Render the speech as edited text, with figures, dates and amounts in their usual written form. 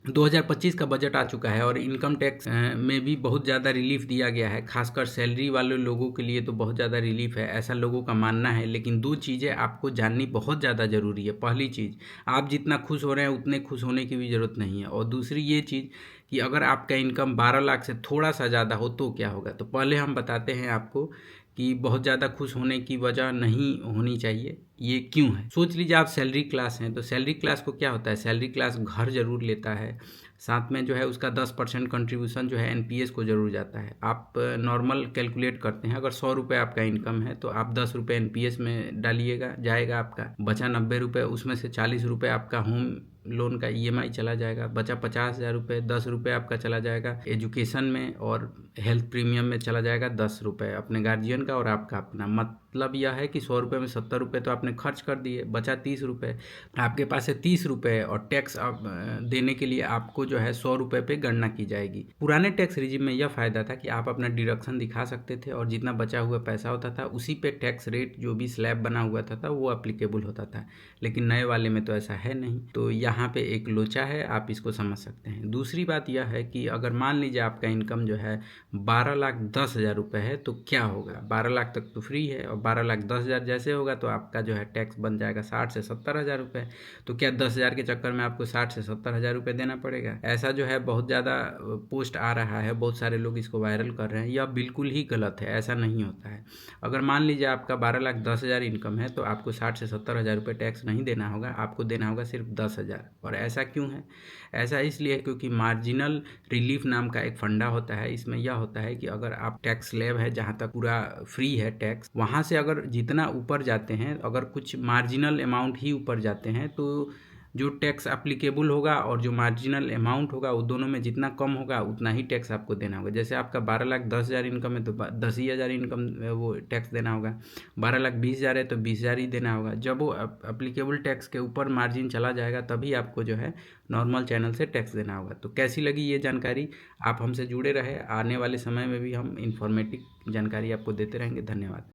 2025 का बजट आ चुका है और इनकम टैक्स में भी बहुत ज़्यादा रिलीफ दिया गया है। खासकर सैलरी वाले लोगों के लिए तो बहुत ज़्यादा रिलीफ है, ऐसा लोगों का मानना है। लेकिन दो चीज़ें आपको जाननी बहुत ज़्यादा ज़रूरी है। पहली चीज़, आप जितना खुश हो रहे हैं उतने खुश होने की भी ज़रूरत नहीं है। और दूसरी ये चीज़ कि अगर आपका इनकम 12 लाख से थोड़ा सा ज़्यादा हो तो क्या होगा। तो पहले हम बताते हैं आपको कि बहुत ज़्यादा खुश होने की वजह नहीं होनी चाहिए। ये क्यों है? सोच लीजिए आप सैलरी क्लास हैं, तो सैलरी क्लास को क्या होता है, सैलरी क्लास घर ज़रूर लेता है, साथ में जो है उसका 10% कंट्रीब्यूशन जो है एनपीएस को ज़रूर जाता है। आप नॉर्मल कैलकुलेट करते हैं, अगर 100 रुपये आपका इनकम है तो आप 10 रुपये एनपीएस में डालिएगा, जाएगा आपका बचा 90 रुपये, उसमें से 40 रुपये आपका होम लोन का ईएमआई चला जाएगा, बचा 50,000 रुपये, 10 रुपये आपका चला जाएगा एजुकेशन में और हेल्थ प्रीमियम में चला जाएगा 10 रुपये अपने गार्जियन का और आपका अपना। मतलब यह है कि 100 रुपये में 70 रुपये तो आपने खर्च कर दिए, बचा 30 रुपये। आपके पास है 30 रुपये और टैक्स देने के लिए आपको जो है 100 रुपये पे गणना की जाएगी। पुराने टैक्स रिजिम में यह फ़ायदा था कि आप अपना डिडक्शन दिखा सकते थे और जितना बचा हुआ पैसा होता था उसी पे टैक्स रेट जो भी स्लैब बना हुआ था वो अप्लीकेबल होता था। लेकिन नए वाले में तो ऐसा है नहीं, तो यहाँ पे एक लोचा है, आप इसको समझ सकते हैं। दूसरी बात यह है कि अगर मान लीजिए आपका इनकम जो है 12,10,000 रुपये है तो क्या होगा। 12 लाख तक तो फ्री है और 12,10,000 जैसे होगा तो आपका जो है टैक्स बन जाएगा 60 से 70,000 रुपये। तो क्या 10,000 के चक्कर में आपको 60 से 70,000 रुपये देना पड़ेगा? ऐसा जो है बहुत ज़्यादा पोस्ट आ रहा है, बहुत सारे लोग इसको वायरल कर रहे हैं। यह बिल्कुल ही गलत है, ऐसा नहीं होता है। अगर मान लीजिए आपका 12,10,000 इनकम है तो आपको 60 से 70,000 रुपये टैक्स नहीं देना होगा, आपको देना होगा सिर्फ 10,000। और ऐसा क्यों है? ऐसा इसलिए क्योंकि मार्जिनल रिलीफ नाम का एक फंडा होता है। इसमें यह होता है कि अगर आप टैक्स स्लैब है जहाँ तक पूरा फ्री है टैक्स, वहाँ से अगर जितना ऊपर जाते हैं, अगर कुछ मार्जिनल अमाउंट ही ऊपर जाते हैं तो जो टैक्स अप्लीकेबल होगा और जो मार्जिनल अमाउंट होगा वो दोनों में जितना कम होगा उतना ही टैक्स आपको देना होगा। जैसे आपका 12,10,000 इनकम है तो 10,000 इनकम वो टैक्स देना होगा, 12,20,000 है तो 20,000 ही देना होगा। जब वो अप्लीकेबल टैक्स के ऊपर मार्जिन चला जाएगा तभी आपको जो है नॉर्मल चैनल से टैक्स देना होगा। तो कैसी लगी ये जानकारी? आप हमसे जुड़े रहे, आने वाले समय में भी हम इंफॉर्मेटिव जानकारी आपको देते रहेंगे। धन्यवाद।